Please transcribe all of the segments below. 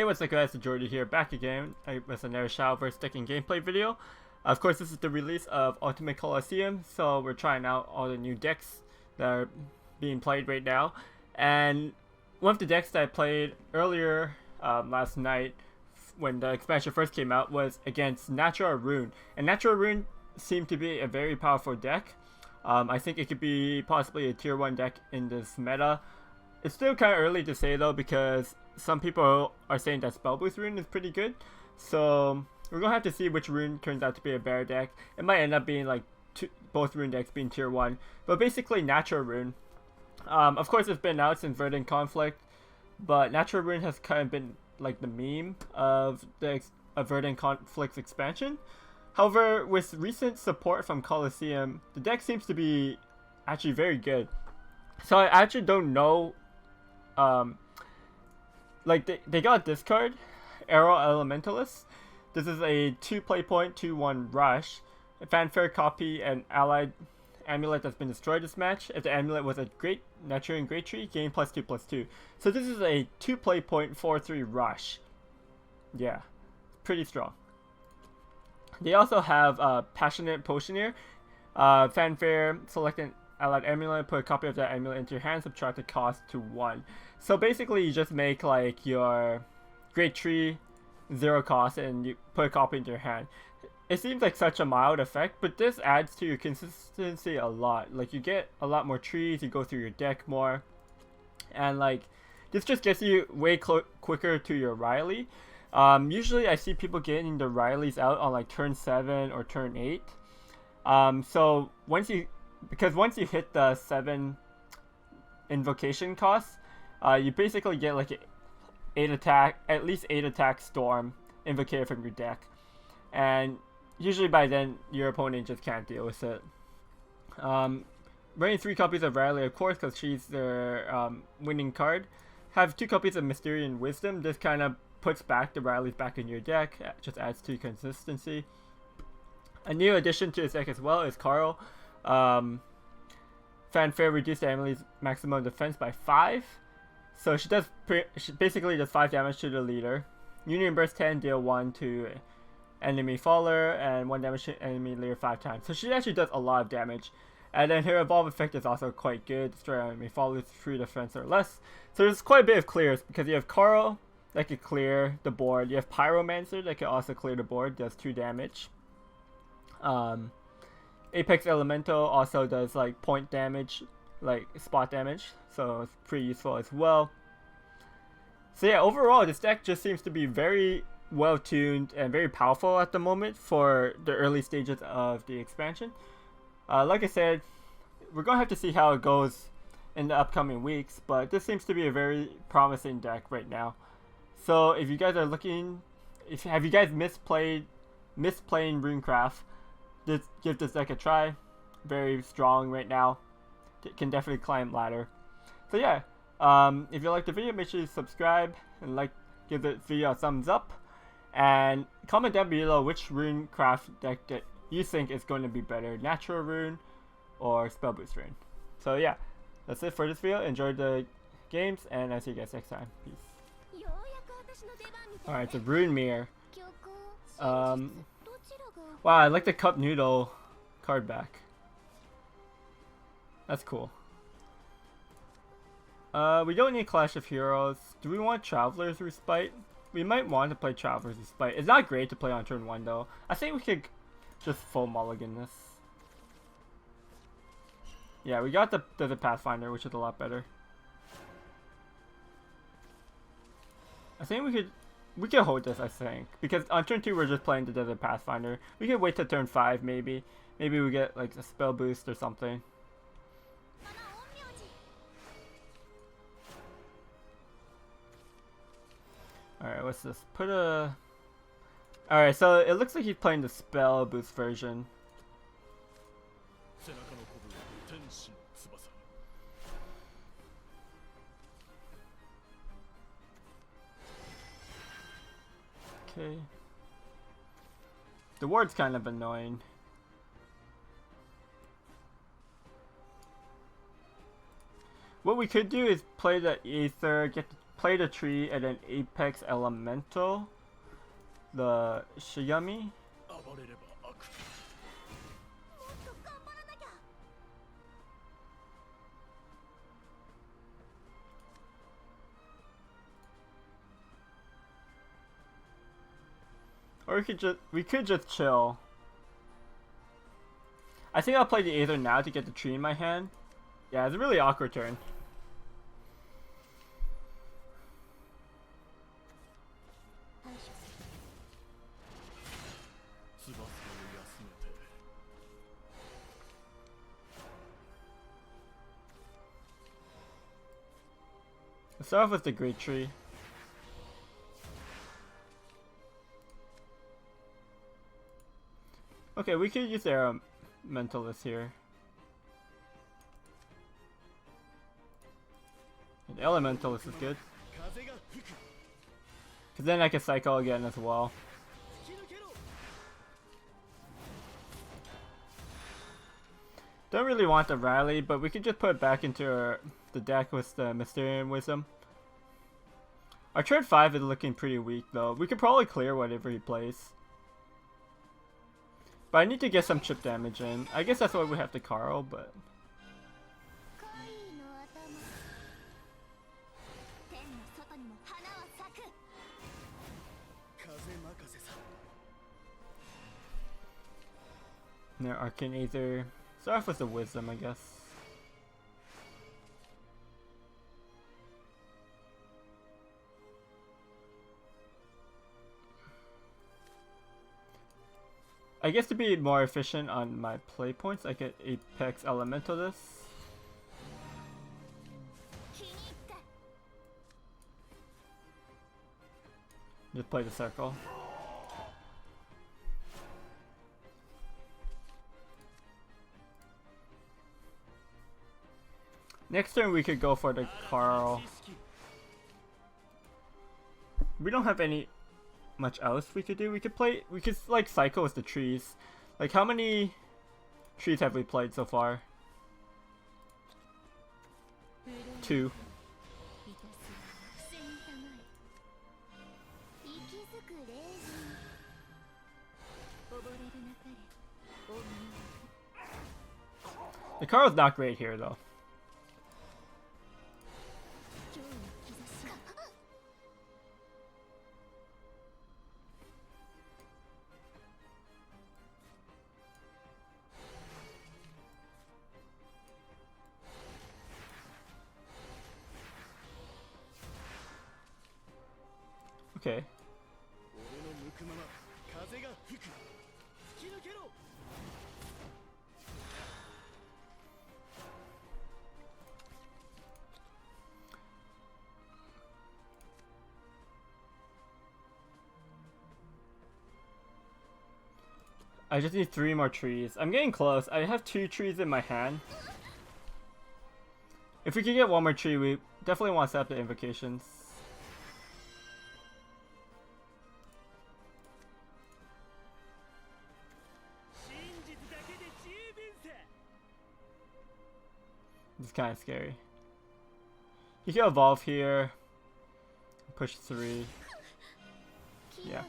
what's up guys, TheJordude here, back again with another Shadowverse deck and gameplay video. Of course, this is the release of Ultimate Colosseum, so we're trying out all the new decks that are being played right now. And one of the decks that I played earlier last night when the expansion first came out was against Natura Rune. And Natura Rune seemed to be a very powerful deck. I think it could be possibly a tier 1 deck in this meta. It's still kind of early to say though, because some people are saying that Spellboost Rune is pretty good. So we're going to have to see which rune turns out to be a better deck. It might end up being like both rune decks being tier 1. But basically Natura Rune. Of course it's been out since Verdant Conflict. But Natura Rune has kind of been like the meme of the Verdant Conflict's expansion. However, with recent support from Colosseum, the deck seems to be actually very good. So I actually don't know. Like they got this card, Arrow Elementalist. This is a 2 play point, 2/1 rush. A fanfare copy an allied amulet that's been destroyed this match. If the amulet was a great Natura Great Tree, gain +2/+2. So this is a 2 play point, 4/3 rush. Yeah, pretty strong. They also have Passionate Potioneer. Fanfare, select an allied amulet, put a copy of that amulet into your hand, subtract the cost to 1. So basically you just make like your Great Tree 0 cost and you put a copy into your hand. It seems like such a mild effect, but this adds to your consistency a lot. Like you get a lot more trees, you go through your deck more, and like this just gets you way quicker to your Riley. Usually I see people getting the Rileys out on like turn 7 or turn 8. So once you hit the 7 invocation costs, you basically get like at least 8 attack storm invocated from your deck, and usually by then your opponent just can't deal with it. Running 3 copies of Riley, of course, because she's their winning card. Have 2 copies of Mysterian Wisdom. This kind of puts back the Rileys back in your deck, just adds to consistency. A new addition to this deck as well is Carl. Fanfare reduced Emily's maximum defense by 5. So she basically does 5 damage to the leader. Union Burst 10, deal 1 to enemy faller, and 1 damage to enemy leader 5 times. So she actually does a lot of damage. And then her evolve effect is also quite good. Destroy enemy followers, 3 defense or less. So there's quite a bit of clears, because you have Carl that can clear the board. You have Pyromancer that can also clear the board, does 2 damage. Apex Elemental also does like point damage, like spot damage, so it's pretty useful as well. So yeah, overall this deck just seems to be very well tuned and very powerful at the moment for the early stages of the expansion. Like I said, we're gonna have to see how it goes in the upcoming weeks, but this seems to be a very promising deck right now. So if you guys are looking, have you guys missed playing Runecraft, give this deck a try. Very strong right now. It can definitely climb ladder. So yeah, if you liked the video, make sure you subscribe and give the video a thumbs up, and comment down below which Runecraft deck that you think is going to be better, Natura Rune or Spellboost Rune. So yeah, that's it for this video. Enjoy the games, and I'll see you guys next time. Peace. Alright, it's a Rune Mirror. Wow, I like the Cup Noodle card back. That's cool. We don't need Clash of Heroes. Do we want Traveler's Respite? We might want to play Traveler's Respite. It's not great to play on turn 1 though. I think we could just full mulligan this. Yeah, we got the Pathfinder, which is a lot better. I think we could hold this, I think, because on turn 2 we're just playing the Desert Pathfinder. We could wait till turn 5 maybe. Maybe we get like a spell boost or something. Alright, what's this? Alright, so it looks like he's playing the spell boost version. Okay. The ward's kind of annoying. What we could do is play the Aether, get the play the tree and then Apex Elemental the Shiyami. Or we could just chill. I think I'll play the Aether now to get the tree in my hand. Yeah, it's a really awkward turn. Let's start off with the Great Tree. Okay, we could use their Mentalist here. The Elementalist is good. Cause then I can cycle again as well. Don't really want the Rally, but we could just put it back into the deck with the Mysterium Wisdom. Our turn 5 is looking pretty weak though. We could probably clear whatever he plays. But I need to get some chip damage in. I guess that's why we have to Carl, but... Their Arcane Aether. Start off with the Wisdom, I guess. I guess to be more efficient on my play points, I get Apex Elemental this. Just play the circle. Next turn we could go for the Carl. We don't have any much else we could do. We could like cycle with the trees. Like how many trees have we played so far? 2. The Carl's not great here though. Okay. I just need 3 more trees. I'm getting close. I have 2 trees in my hand. If we can get 1 more tree, we definitely want to set up the invocations. It's kind of scary. You can evolve here. Push 3. Yeah.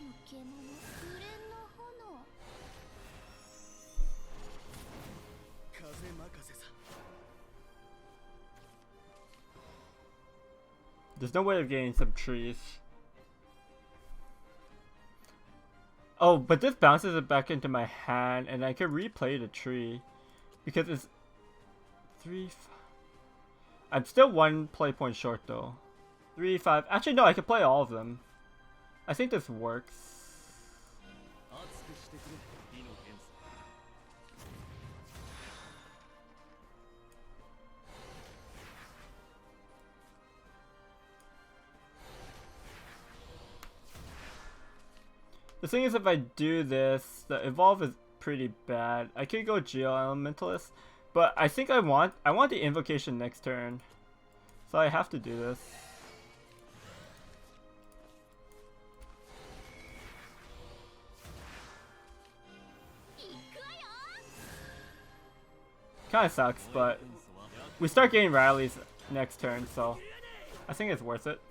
There's no way of getting some trees. Oh, but this bounces it back into my hand, and I can replay the tree. Because it's 3, 5. I'm still 1 play point short though. 3, 5. Actually, no, I can play all of them. I think this works. The thing is, if I do this, the evolve is pretty bad. I could go Geo Elementalist, but I think I want the invocation next turn, so I have to do this. Kind of sucks, but we start getting rallies next turn, so I think it's worth it.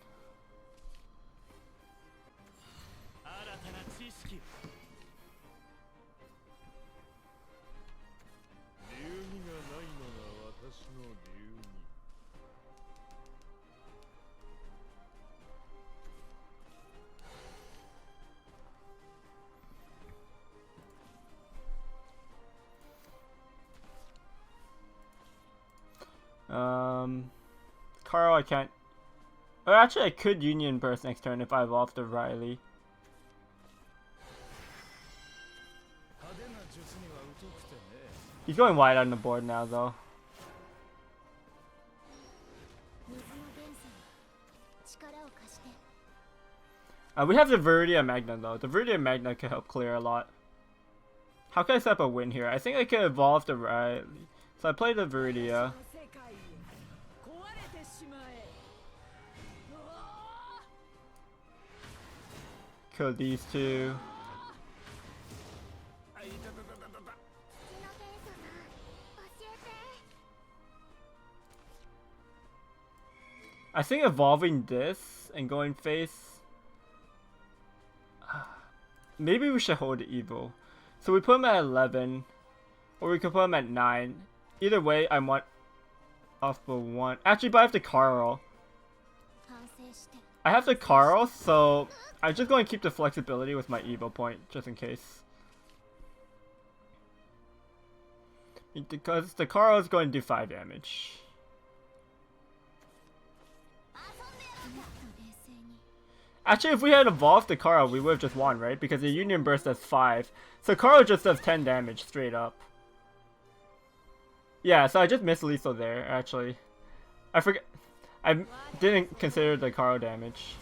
Carl, I can't. Or actually, I could Union Burst next turn if I evolve the Riley. He's going wide on the board now, though. We have the Viridia Magna, though. The Viridia Magna could help clear a lot. How can I set up a win here? I think I can evolve the Riley. So I play the Viridia. Kill these two. I think evolving this and going face. Maybe we should hold the Evo. So we put him at 11. Or we could put him at 9. Either way, I want off for 1. Actually, but I have the Carl. I have the Carl, so I'm just going to keep the flexibility with my Evo point, just in case. Because the Carl is going to do 5 damage. Actually, if we had evolved the Carl, we would have just won, right? Because the Union Burst does 5. So Carl just does 10 damage straight up. Yeah, so I just missed Lethal there, actually. I forget. I didn't consider the Carl damage.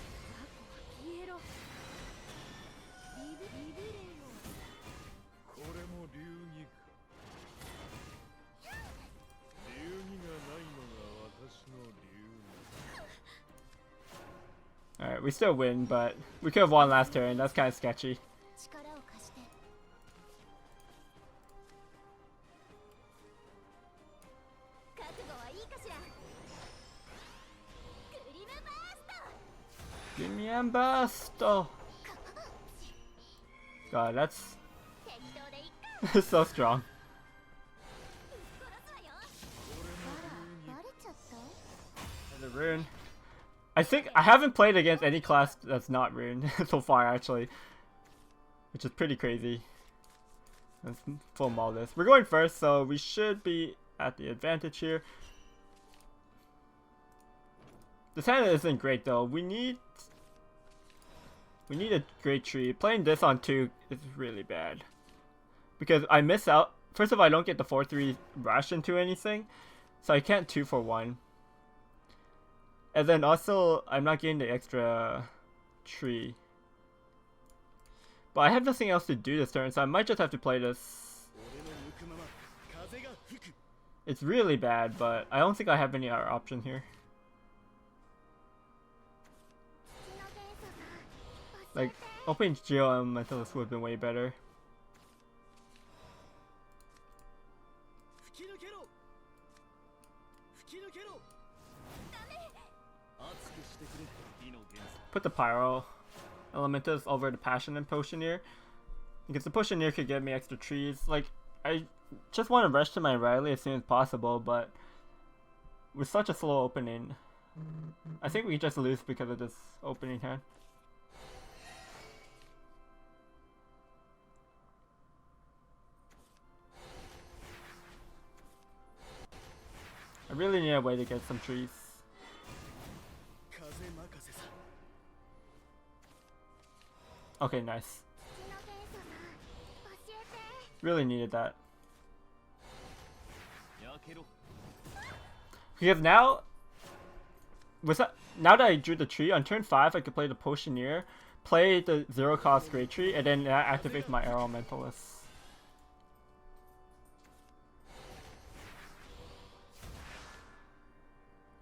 Alright, we still win, but we could have won last turn. That's kind of sketchy. Give me Ambasto! God, that's so strong. The Rune. I think I haven't played against any class that's not Rune so far, actually, which is pretty crazy. Let's full maul this. We're going first, so we should be at the advantage here. This hand isn't great though. We need a great tree. Playing this on 2 is really bad because I miss out. First of all, I don't get the 4/3 rush into anything, so I can't 2 for 1. And then also, I'm not getting the extra tree. But I have nothing else to do this turn, so I might just have to play this. It's really bad, but I don't think I have any other option here. Like, opening Geo Elementalist would have been way better. Put the Pyro Elementalist over the Passion and Potioneer. Because the Potioneer could give me extra trees. Like, I just want to rush to my Riley as soon as possible, but with such a slow opening, I think we just lose because of this opening hand. I really need a way to get some trees. Okay, nice. Really needed that. Because now, now that I drew the tree, on turn 5 I could play the Potioneer, play the 0 cost Great Tree, and then that activates my Arrow Mentalist.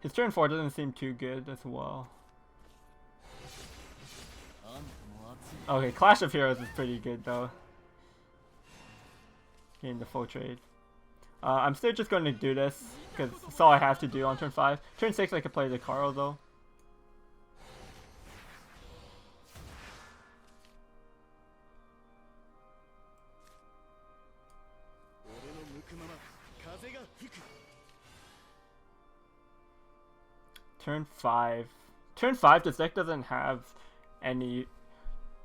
His turn 4 doesn't seem too good as well. Okay, Clash of Heroes is pretty good though. Getting the full trade. I'm still just going to do this because that's all I have to do on turn 5. Turn 6 I could play the Carl though. Turn 5. Turn 5 this deck doesn't have any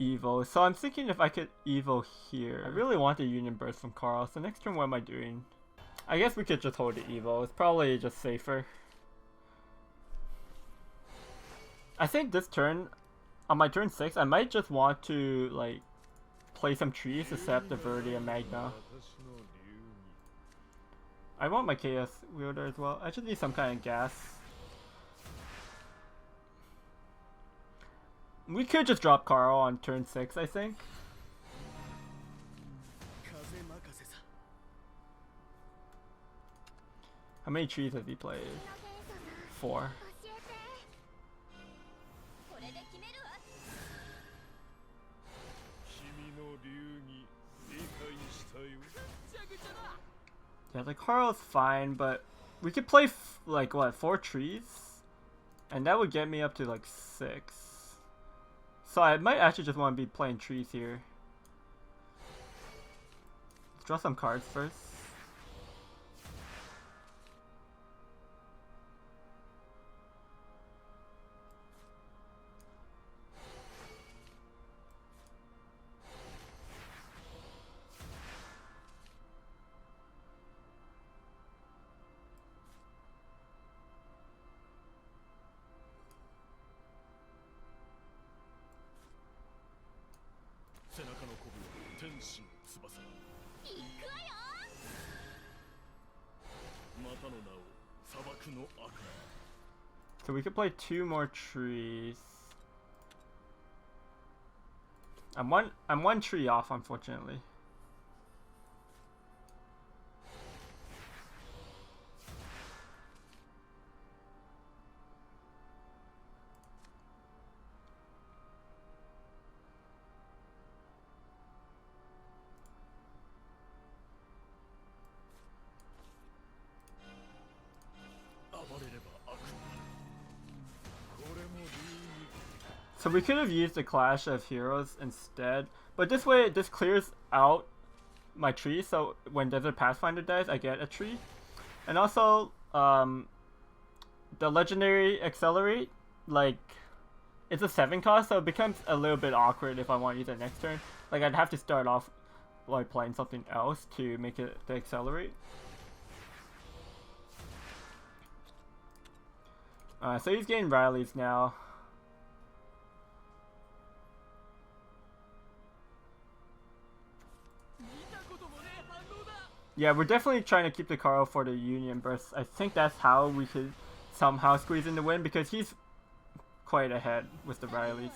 Evo, so I'm thinking if I could Evo here. I really want the Union Burst from Carl, so next turn what am I doing? I guess we could just hold the Evo. It's probably just safer. I think this turn, on my turn 6, I might just want to like play some trees to set up the Verdia Magna. I want my Chaos Wielder as well. I just need some kind of gas. We could just drop Carl on turn 6, I think. How many trees has he played? 4. Yeah, the Carl's fine, but we could play like what, 4 trees? And that would get me up to like 6. So I might actually just want to be playing trees here. Let's draw some cards first. So we could play 2 more trees. I'm one tree off, unfortunately. So we could have used the Clash of Heroes instead, but this way this clears out my tree, so when Desert Pathfinder dies I get a tree. And also the legendary Accelerate, like, it's a 7 cost, so it becomes a little bit awkward if I want to use it next turn. Like, I'd have to start off like playing something else to make it the Accelerate. So he's getting Riley's now. Yeah, we're definitely trying to keep the Carl for the Union Burst. I think that's how we could somehow squeeze in the win, because he's quite ahead with the Rileys.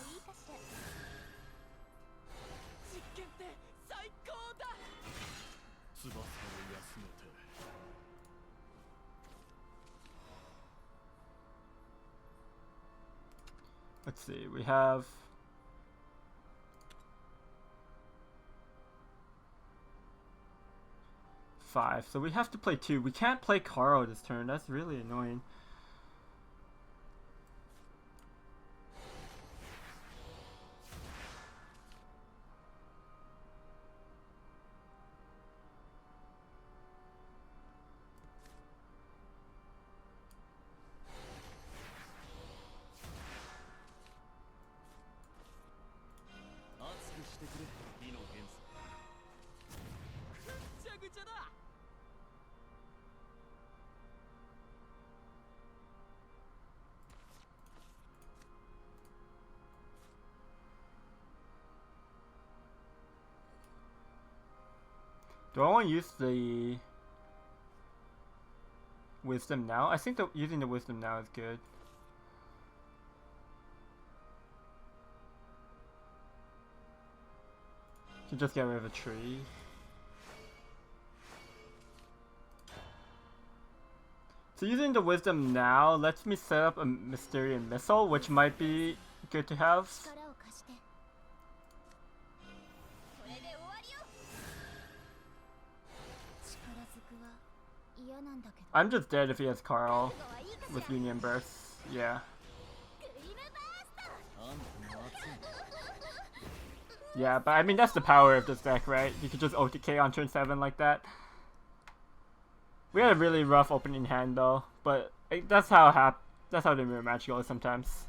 Let's see, we have... five, so we have to play 2. We can't play Carl this turn, that's really annoying. Do I want to use the Wisdom now? I think using the Wisdom now is good. Can just get rid of a tree. So using the Wisdom now lets me set up a Mysterian Missile, which might be good to have. I'm just dead if he has Carl with Union Burst. Yeah. Yeah, but I mean that's the power of this deck, right? You could just OTK on turn 7 like that. We had a really rough opening hand though, but that's how the mirror match goes sometimes.